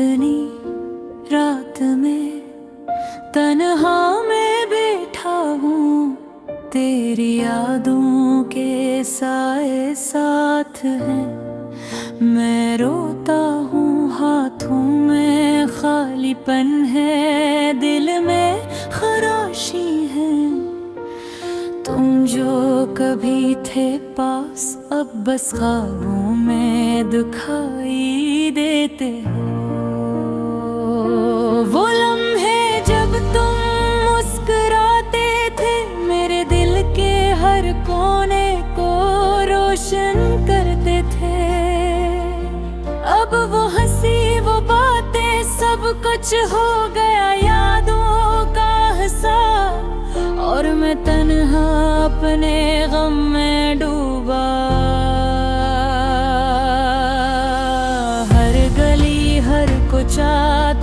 चांदनी रात में तन्हा मैं बैठा हूँ, तेरी यादों के साए साथ हैं। मैं रोता हूँ, हाथों में खालीपन है, दिल में खराशी है। तुम जो कभी थे पास, अब बस ख्वाबों में दिखाई देते हो। वो लम्हे जब तुम मुस्कुराते थे, मेरे दिल के हर कोने को रोशन करते थे। अब वो हंसी वो बातें सब कुछ हो गया यादों का हिस्सा, और मैं तन्हा अपने गम में डूबा। हर गली हर कुचा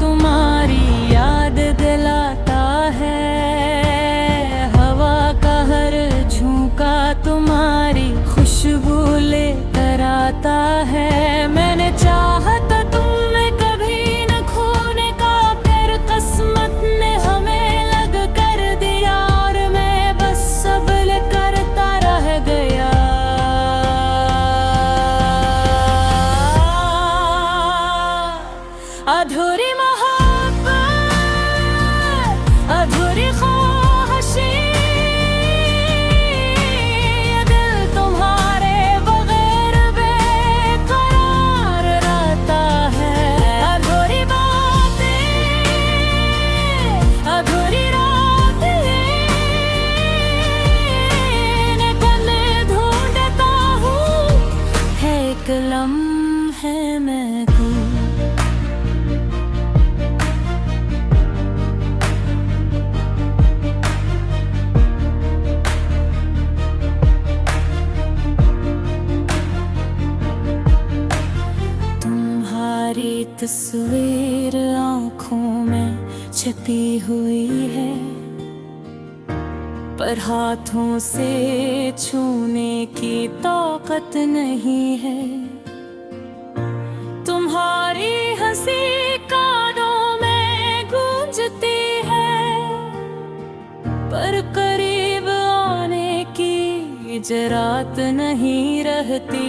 तुम्हारी याद दिलाता है, हवा का हर झोंका तुम्हारी खुशबू लेकर आता है। मैंने चाहा था तुम्हें कभी न खोने का, फिर किस्मत ने हमें लग कर दिया, और मैं बस सब्र करता रह गया। अधूरी मोहब्बत, अधूरी ख्वाहिशें, ये दिल तुम्हारे बगैर बेकरार रहता है। अधूरी बातें, अधूरी रातें, मैं ढूंढता हूँ, है एक लम्हे में तू। तुम्हारी तस्वीर आँखों में छिपी हुई है, पर हाथों से छूने की ताकत नहीं है। तुम्हारी हंसी कानों में गूंजती है, पर करीब आने की जरात नहीं रहती।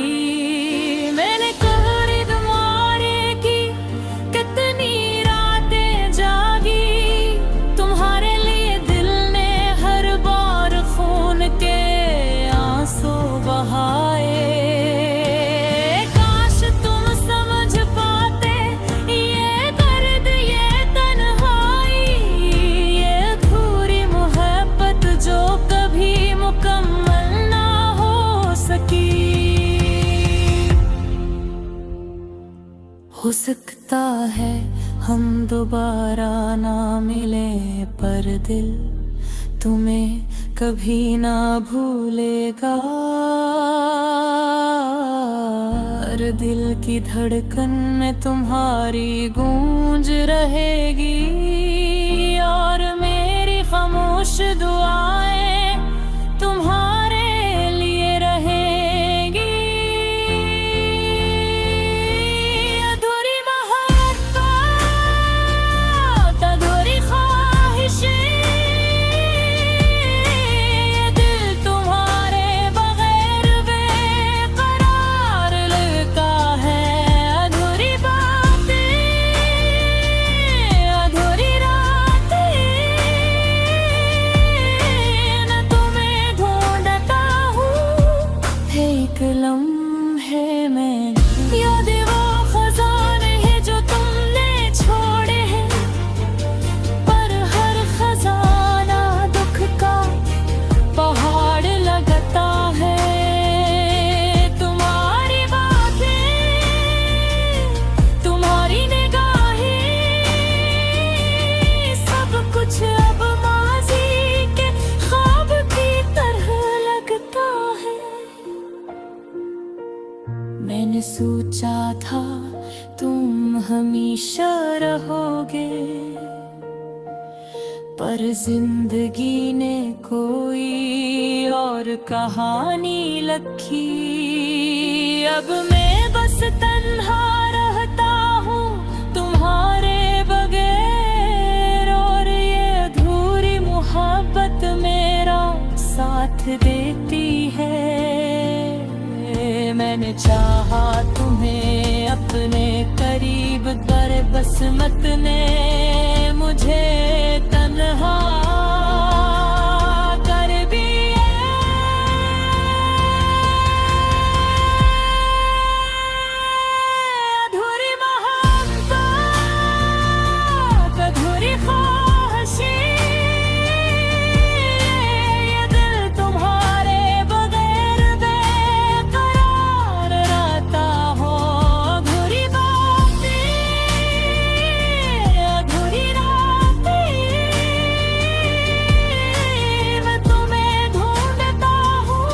मैंने खरीद मारे की कितनी रातें जागी, तुम्हारे लिए दिल ने हर बार खून के आंसू बहाए। काश तुम समझ पाते ये दर्द, ये तन्हाई, ये अधूरी मोहब्बत जो कभी मुकम्मल ना हो सकी। हो सकता है हम दोबारा ना मिले, पर दिल तुम्हें कभी ना भूलेगा। हर दिल की धड़कन में तुम्हारी गूंज रहेगी, और मेरी खामोश दुआएं तुम्हारे लिए रहेगी। अधूरी मोहब्बत, अधूरी ख्वाहिशें, ये दिल तुम्हारे बगैर बेकरार लगता है। अधूरी बातें, अधूरी रातें, मैं तुम्हें ढूंढता हूँ, एक लम्हे में। यादें वो खजाने हैं जो तुमने छोड़े हैं, पर हर खजाना दुख का पहाड़ लगता है। तुम्हारी बातें, तुम्हारी निगाहें, सब कुछ अब माजी के ख्वाब की तरह लगता है। मैंने सोचा था तुम हमेशा रहोगे, पर जिंदगी ने कोई और कहानी लिखी। अब मैं बस तन्हा रहता हूँ तुम्हारे देती है। मैंने चाहा तुम्हें अपने करीब, पर बसमत ने मुझे तन्हा कर दिया। अधूरी मोहब्बत, अधूरी ख्वाहिशें, ये दिल तुम्हारे बगैर बेकरार रहता हो। अधूरी बातें, अधूरी रातें, मैं तुम्हें ढूंढता हूँ।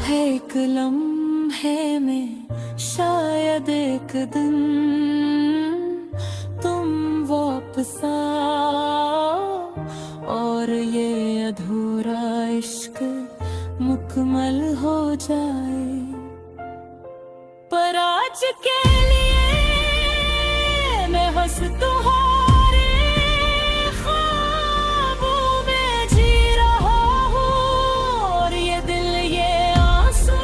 है एक लम्हे में शायद एक दिन तुम वापस आओ, और ये अधूरा इश्क मुकम्मल हो जाए। पर आज के लिए मैं हंस तुम्हारे ख्वाबों में जी रहा हूँ, और ये दिल, ये आंसू,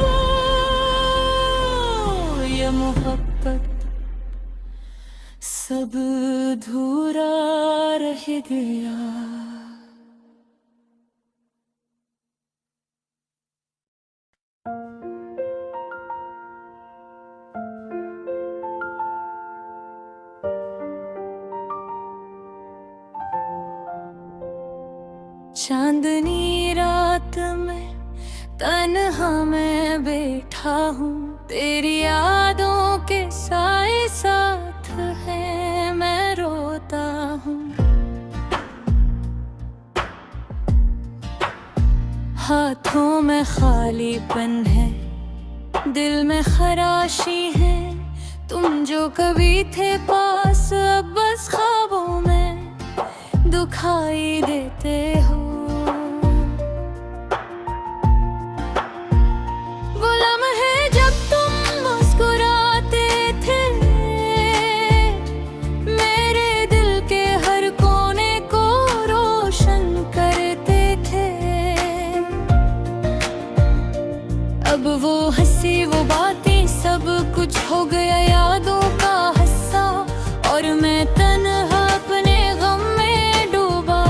ये मोहब्बत सब अधूरा रह गया। चांदनी रात में तन्हा मैं बैठा हूँ, तेरी यादों के साए साथ हैं, मैं रोता हूँ। हाथों में खालीपन है, दिल में खराशी है। तुम जो कभी थे पास, अब बस ख्वाबों में दुखाई देते हो। वो लम्हे जब तुम मुस्कुराते थे, मेरे दिल के हर कोने को रोशन करते थे। अब वो हंसी, वो बातें, सब कुछ हो गया यादों का हिस्सा, और मैं तन्हा अपने गम में डूबा।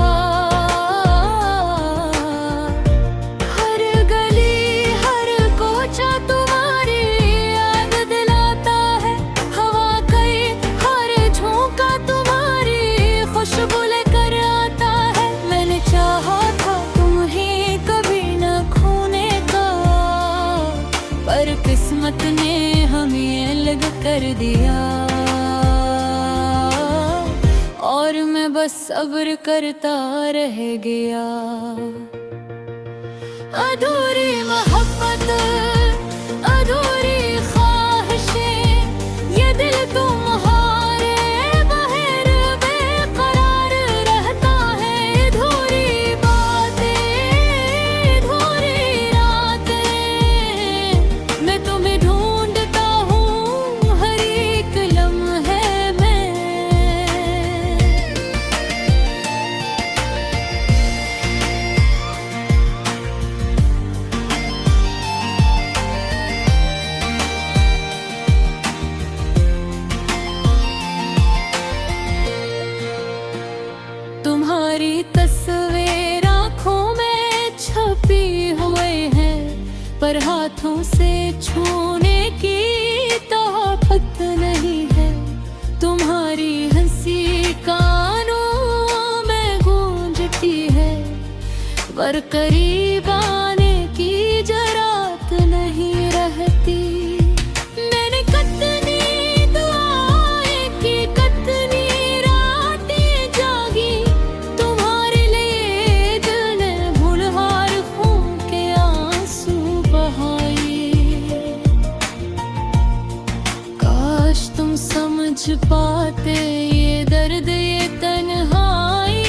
हर गली, हर कोचा तुम्हारी याद दिलाता है। हवा कई, हर झोंका तुम्हारी खुशबू लेकर आता है। मैंने चाहा था तुम्हें कभी न खोने का, पर किस्मत ने हमें अलग कर दिया, और मैं बस सब्र करता रह गया। अधूरी मोहब्बत, अधूरी ख्वाहिशें, ये दिल तुम्हारे बगैर बेकरार रहता है। अधूरी बातें, अधूरी रातें, मैं तुम्हें ढूंढता हूँ हर एक लम्हे में। तुम्हारी तस्वीर आँखों में छपी हुई है, पर हाथों से छूने की ताकत नहीं है। तुम्हारी हंसी कानों में गूंजती है, पर करीब आने की जरात नहीं रहती। मैंने कितनी दुआएं की, कितनी रातें जागी, तुम्हारे लिए दिल ने भूलहार खून के आंसू बहाए। काश तुम समझ पाते ये दर्द, ये तन्हाई,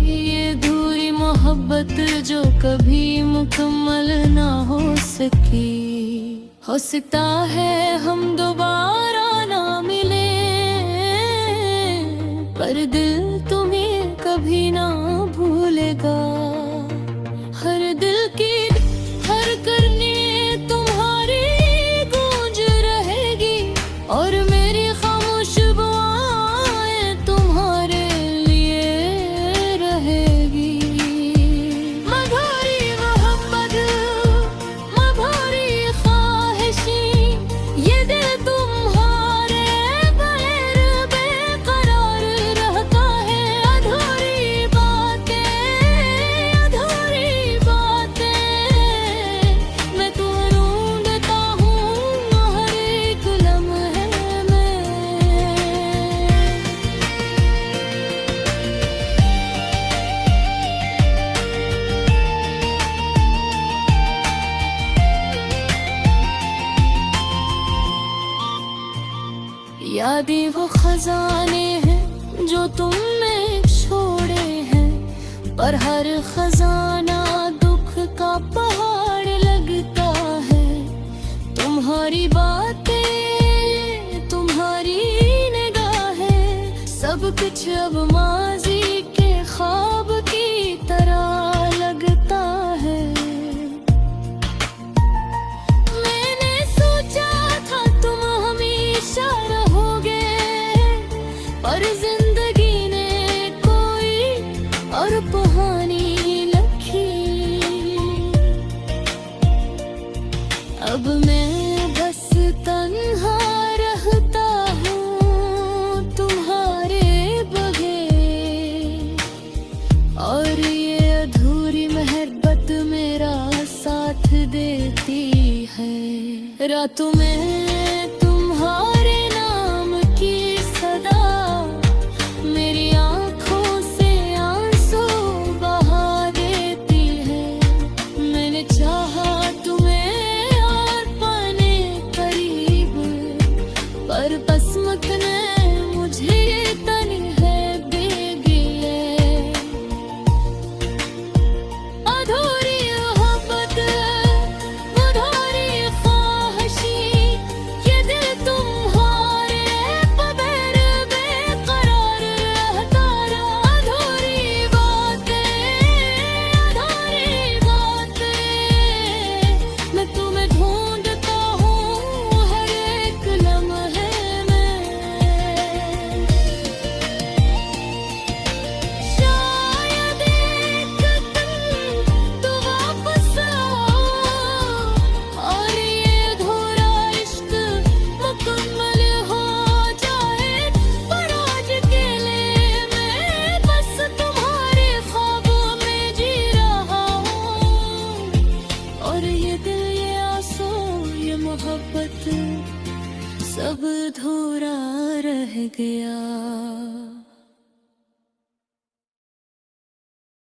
ये अधूरी मोहब्बत जो कभी मुकम्मल ना हो सकी। हो सकता है हम दोबारा ना मिले, पर दिल तुम्हें कभी ना भूलेगा। हर दिल की यादें वो खजाने हैं जो तुमने छोड़े हैं, पर हर खजाना दुख का पहाड़ लगता है। तुम्हारी बातें, तुम्हारी निगाहें, सब कुछ अब माजी के ख्वाब की तरह लगता है। मैंने सोचा था तुम हमेशा रहोगे, पर जिंदगी ने कोई और कहानी लिखी। अब मैं बस तन्हा रहता हूँ तुम्हारे बगैर, और ये अधूरी मोहब्बत मेरा साथ देती है। रातों में तुम्हारे नाम की सदा मेरी आंखों से आंसू बहा देती है। मैंने चाहा तुम्हें और पाने करीब, पर किस्मत ने मुझे ये तन्हाई दे दी है। अधूरी मोहब्बत, अधूरी ख्वाहिशी, ये दिल तुम्हारे बगैर बेकरार रहता रहा। अधूरी बातें, अधूरी बातें, मैं तुम्हें ढूंढता हूँ हर एक लम्हे में। शायद एक दिन तो वापस आओ और ये अधूरा इश्क मुकम्मल हो जाए। पर आज के लिए मैं बस तुम्हारे ख्वाबों में जी रहा हूँ, और ये दिल, ये आंसू, ये मोहब्बत सब अधूरा रह गया।